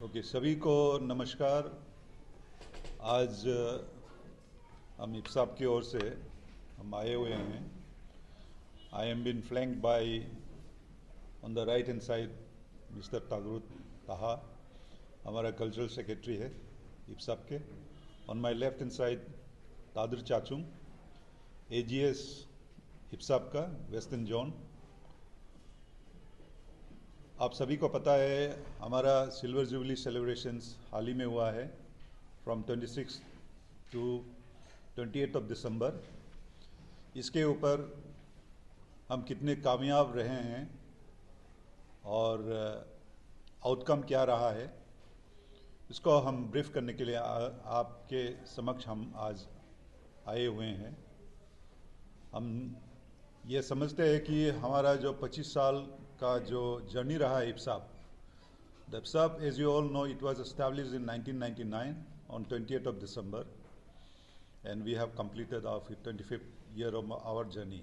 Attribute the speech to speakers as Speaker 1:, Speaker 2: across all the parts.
Speaker 1: Okay, सभी को नमस्कार। आज हम इप्साप की ओर से हम आए हुए हैं। I am been flanked by on the right hand side mister Tagrut Taha, हमारा कल्चरल सेक्रेटरी है इप्साप के। On my left hand side Tadar Chachung, AGS इप्साप का वेस्टर्न जोन। आप सभी को पता है हमारा सिल्वर जुबली सेलिब्रेशंस हाल ही में हुआ है फ्रॉम 26 टू 28 ऑफ दिसंबर। इसके ऊपर हम कितने कामयाब रहे हैं और आउटकम क्या रहा है, इसको हम ब्रीफ करने के लिए आपके समक्ष हम आज आए हुए हैं। हम ये समझते हैं कि हमारा जो 25 साल का जो जर्नी रहा है इप्साप, the IPSAP, as you all know, it was established in 1999 on 28th of December, and we have completed our 25th year of our journey.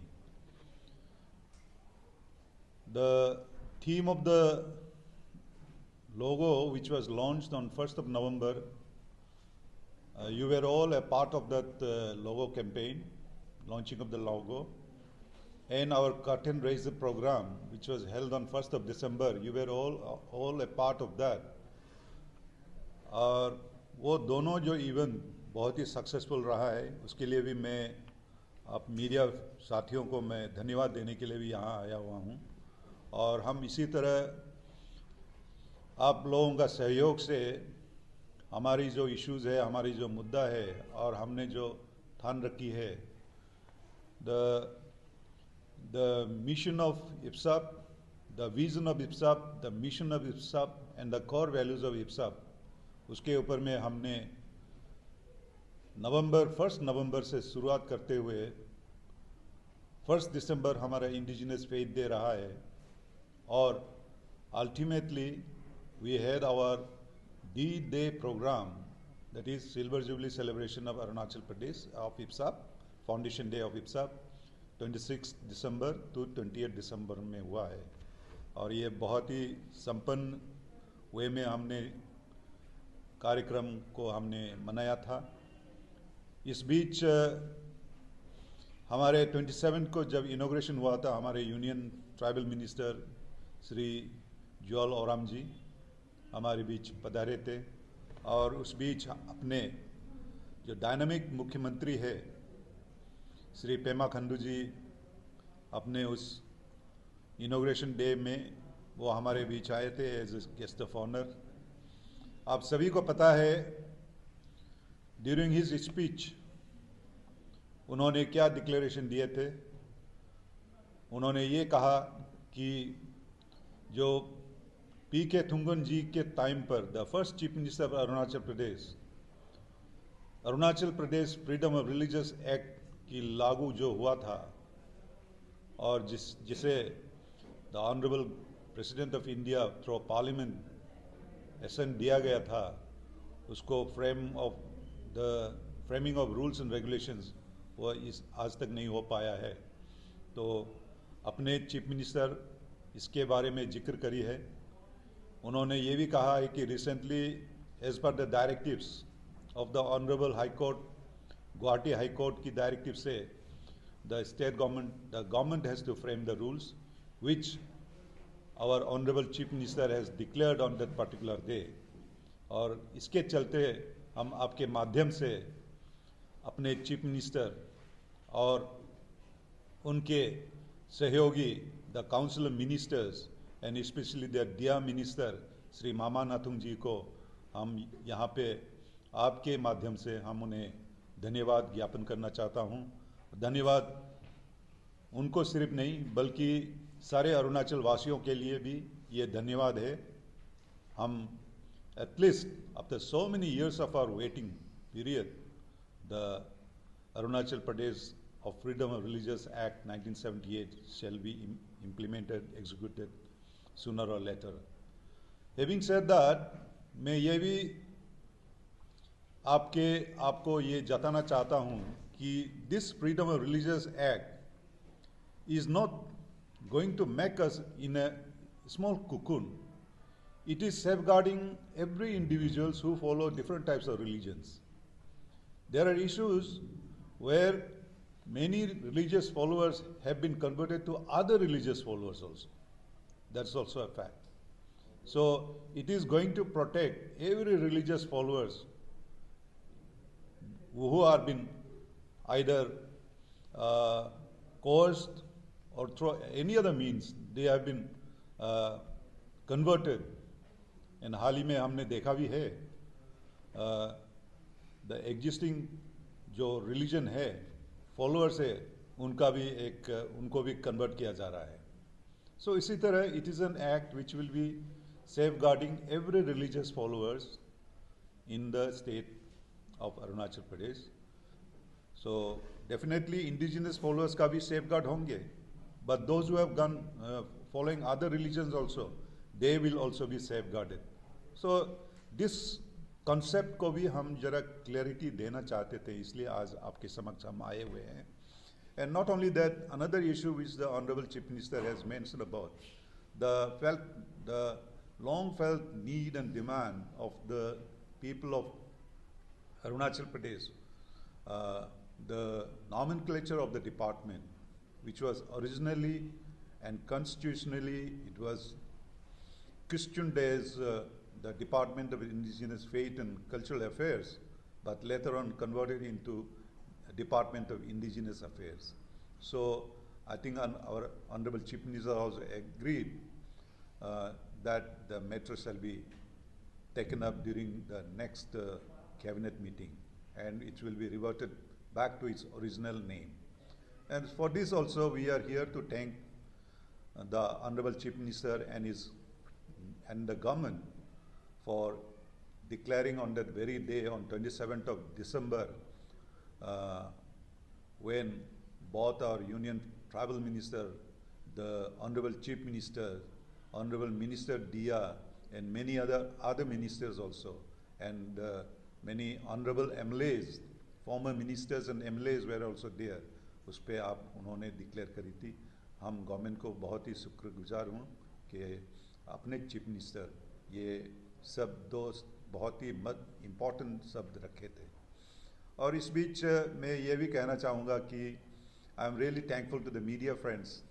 Speaker 1: The theme of the logo, which was launched on 1st of November, you were all a part of that logo campaign, launching of the logo. And our curtain raiser program, which was held on 1st of December, you were all a part of that. और वो दोनों जो event बहुत ही successful रहा है, उसके लिए भी मैं आप मीडिया साथियों को मैं धन्यवाद देने के लिए भी यहाँ आया हुआ हूँ। और हम इसी तरह आप लोगों का सहयोग से हमारी जो इश्यूज़ है, हमारी जो मुद्दा है और हमने जो ठान रखी है, the mission of IPSAP, the vision of IPSAP, the mission of IPSAP and the core values of IPSAP, उसके ऊपर में हमने फर्स्ट नवंबर से शुरुआत करते हुए 1 दिसंबर हमारा इंडिजिनस फेथ डे रहा है। और ultimately we had our D-Day program, that is silver jubilee celebration of Arunachal Pradesh of IPSAP, foundation day of IPSAP 26 December to 28 December में हुआ है। और ये बहुत ही संपन्न वे में हमने कार्यक्रम को हमने मनाया था। इस बीच हमारे 27 को जब इनॉग्रेशन हुआ था, हमारे union tribal minister Shri Jual Oram ji हमारे बीच पधारे थे। और उस बीच अपने जो डायनामिक मुख्यमंत्री है श्री पेमा खंडू जी अपने उस इनॉग्रेशन डे में वो हमारे बीच आए थे as a guest of honour. आप सभी को पता है ड्यूरिंग हिज स्पीच उन्होंने क्या डिक्लेरेशन दिए थे। उन्होंने ये कहा कि जो पीके थुंगन जी के टाइम पर the first chief minister of Arunachal Pradesh freedom of religious act की लागू जो हुआ था और जिसे the honourable president of India through parliament assent दिया गया था, उसको framing of rules and regulations वो आज तक नहीं हो पाया है। तो अपने चीफ मिनिस्टर इसके बारे में जिक्र करी है। उन्होंने ये भी कहा है कि recently as per the directives of the honourable high court, Guwahati high court की डायरेक्टिव से the government has to frame the rules which our honourable chief minister has declared on that particular day. और इसके चलते हम आपके माध्यम से अपने चीफ मिनिस्टर और उनके सहयोगी the council of ministers and specially the dear minister Shri Mama Natung ji को हम यहाँ पे आपके माध्यम से हम उन्हें धन्यवाद ज्ञापन करना चाहता हूँ। धन्यवाद उनको सिर्फ नहीं बल्कि सारे अरुणाचल वासियों के लिए भी ये धन्यवाद है। हम at least after so many years of our waiting period, the Arunachal Pradesh of Freedom of Religious Act 1978 shall be implemented, executed sooner or later. Having said that, मैं ये भी आपको ये जताना चाहता हूँ कि this freedom of religious act is not going to make us in a small cocoon. it is safeguarding every individuals who follow different types of religions. There are issues where many religious followers have been converted to other religious followers also. That's also a fact. So it is going to protect every religious followers who are been either coerced or through any other means they have been converted. And हाल ही में हमने देखा भी है the existing जो religion है followers है उनको भी कन्वर्ट किया जा रहा है. सो इसी तरह it is an act which will be safeguarding every religious followers in the state of Arunachal Pradesh. So definitely indigenous followers का भी safeguard होंगे, but those who have gone following other religions also, they will also be safeguarded. So this concept को भी हम जरा clarity देना चाहते थे, इसलिए आज आपके समक्ष हम आए हुए हैं. And not only that, another issue which the Honorable Chief Minister has mentioned about the long felt need and demand of the people of Arunachal Pradesh, the nomenclature of the department, which was originally and constitutionally, it was christened as the Department of Indigenous Faith and Cultural Affairs, but later on converted into Department of Indigenous Affairs. So I think our Honorable Chief Minister also agreed that the matter shall be taken up during the next cabinet meeting, and it will be reverted back to its original name. And for this also we are here to thank the Honorable Chief Minister and the government for declaring on that very day, on 27th of December, when both our Union Tribal Minister, the Honorable Chief Minister, Honorable Minister Dia, and many other ministers also, and many honorable MLAs, former ministers and MLAs were also there. उस पे उन्होंने declare करी थी. हम government को बहुत ही शुक्रगुजार हूँ कि अपने चीफ मिनिस्टर ये सब दो बहुत ही इम्पोर्टेंट शब्द रखे थे. और इस बीच मैं ये भी कहना चाहूँगा कि I am really thankful to the media friends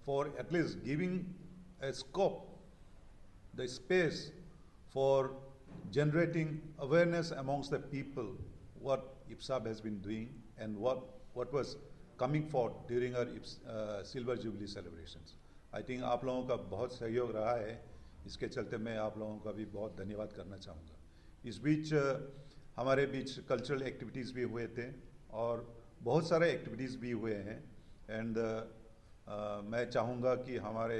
Speaker 1: for at least giving a scope, the space for generating awareness amongst the people what IPSAB has been doing and what was coming forth during our Silver Jubilee celebrations. I think आप लोगों का बहुत सहयोग रहा है, इसके चलते मैं आप लोगों का भी बहुत धन्यवाद करना चाहूँगा. इस बीच हमारे बीच कल्चरल एक्टिविटीज़ भी हुए थे और बहुत सारे एक्टिविटीज़ भी हुए हैं. एंड मैं चाहूँगा कि हमारे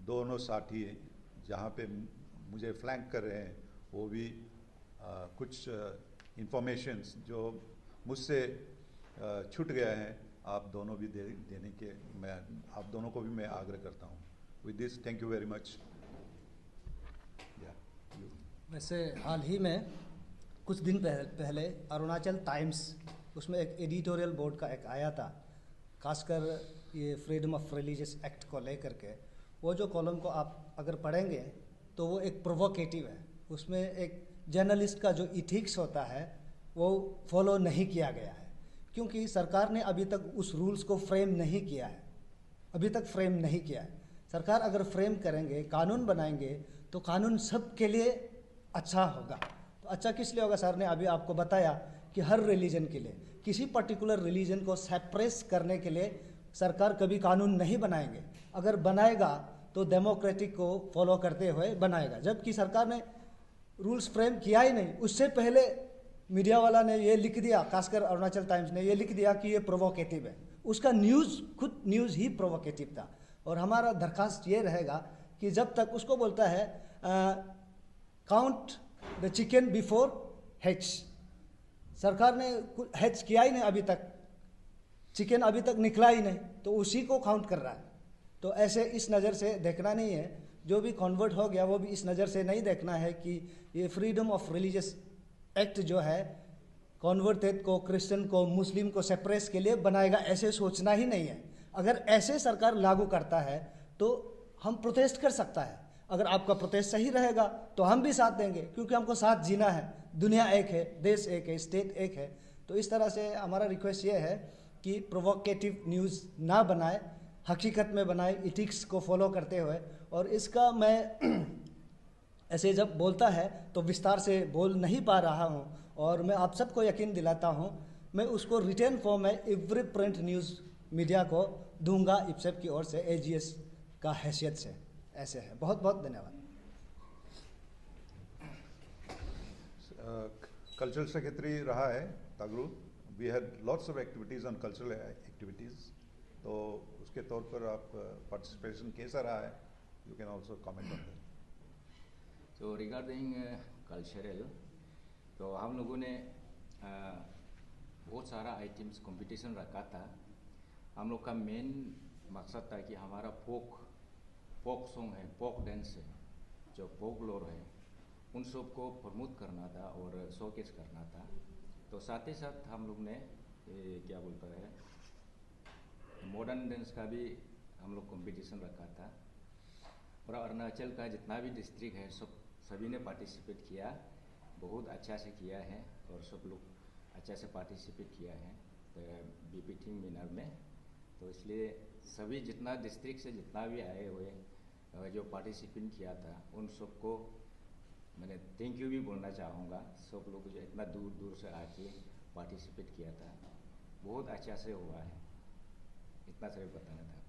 Speaker 1: दोनों साथी जहाँ पे मुझे फ्लैंक कर रहे हैं वो भी कुछ इंफॉर्मेशंस जो मुझसे छूट गया है आप दोनों भी देने के मैं आप दोनों को भी मैं आग्रह करता हूँ. With this thank you very much.
Speaker 2: वैसे हाल ही में कुछ दिन पहले अरुणाचल टाइम्स उसमें एक एडिटोरियल बोर्ड का एक आया था, खासकर ये फ्रीडम ऑफ रिलीजियस एक्ट को लेकर के. वो जो कॉलम को आप अगर पढ़ेंगे तो वो एक प्रोवोकेटिव है. उसमें एक जर्नलिस्ट का जो इथिक्स होता है वो फॉलो नहीं किया गया है, क्योंकि सरकार ने अभी तक उस रूल्स को फ्रेम नहीं किया है. अभी तक फ्रेम नहीं किया है. सरकार अगर फ्रेम करेंगे, कानून बनाएंगे तो कानून सब के लिए अच्छा होगा. तो अच्छा किस लिए होगा? सर ने अभी आपको बताया कि हर रिलीजन के लिए, किसी पर्टिकुलर रिलीजन को सेपरेट करने के लिए सरकार कभी कानून नहीं बनाएंगे. अगर बनाएगा तो डेमोक्रेटिक को फॉलो करते हुए बनाएगा, जबकि सरकार ने रूल्स फ्रेम किया ही नहीं. उससे पहले मीडिया वाला ने ये लिख दिया, खासकर अरुणाचल टाइम्स ने ये लिख दिया कि ये प्रोवोकेटिव है. उसका खुद न्यूज़ ही प्रोवोकेटिव था. और हमारा दरखास्त ये रहेगा कि जब तक उसको बोलता है count the chicken before hatch, सरकार ने हैच किया ही नहीं अभी तक, चिकन अभी तक निकला ही नहीं, तो उसी को काउंट कर रहा है. तो ऐसे इस नज़र से देखना नहीं है. जो भी कन्वर्ट हो गया वो भी इस नज़र से नहीं देखना है कि ये फ्रीडम ऑफ रिलीजियस एक्ट जो है कन्वर्टेड को, क्रिश्चियन को, मुस्लिम को सेपरेट के लिए बनाएगा, ऐसे सोचना ही नहीं है. अगर ऐसे सरकार लागू करता है तो हम प्रोटेस्ट कर सकता है। अगर आपका प्रोटेस्ट सही रहेगा तो हम भी साथ देंगे, क्योंकि हमको साथ जीना है। दुनिया एक है, देश एक है, स्टेट एक है। तो इस तरह से हमारा रिक्वेस्ट ये है कि प्रोवोकेटिव न्यूज़ ना बनाए, हकीकत में बनाए, इथिक्स को फॉलो करते हुए। और इसका मैं ऐसे जब बोलता है तो विस्तार से बोल नहीं पा रहा हूँ, और मैं आप सबको यकीन दिलाता हूँ, मैं उसको रिटर्न फॉर्म में एवरी प्रिंट न्यूज़ मीडिया को दूंगा इप्सेप की ओर से, एजीएस का हैसियत से। ऐसे है। बहुत बहुत धन्यवाद।
Speaker 1: कल्चरल सेक्रेटरी रहा है Tagru, we had lots of activities on cultural activities, तो उसके तौर पर आप पार्टिसिपेशन कैसा रहा है, you can also comment on that.
Speaker 3: तो रिगार्डिंग कल्चरल, तो हम लोगों ने बहुत सारा आइटम्स कंपटीशन रखा था। हम लोग का मेन मकसद था कि हमारा फोक सॉन्ग है, फोक डांस है, जो फोक लोर है, उन सब को प्रमोट करना था और शोकेस करना था। तो साथ ही साथ हम लोग ने क्या बोलता है, मॉडर्न डांस का भी हम लोग कंपटीशन रखा था। और अरुणाचल का जितना भी डिस्ट्रिक्ट है सभी ने पार्टिसिपेट किया, बहुत अच्छा से किया है, और सब लोग अच्छा से पार्टिसिपेट किया है बीपीटिंग विनर में। तो इसलिए सभी जितना डिस्ट्रिक्ट से जितना भी आए हुए जो पार्टिसिपेट किया था, उन सबको मैंने थैंक यू भी बोलना चाहूँगा। सब लोग जो इतना दूर दूर से आके पार्टिसिपेट किया था, बहुत अच्छा से हुआ है। इतना से बताना था।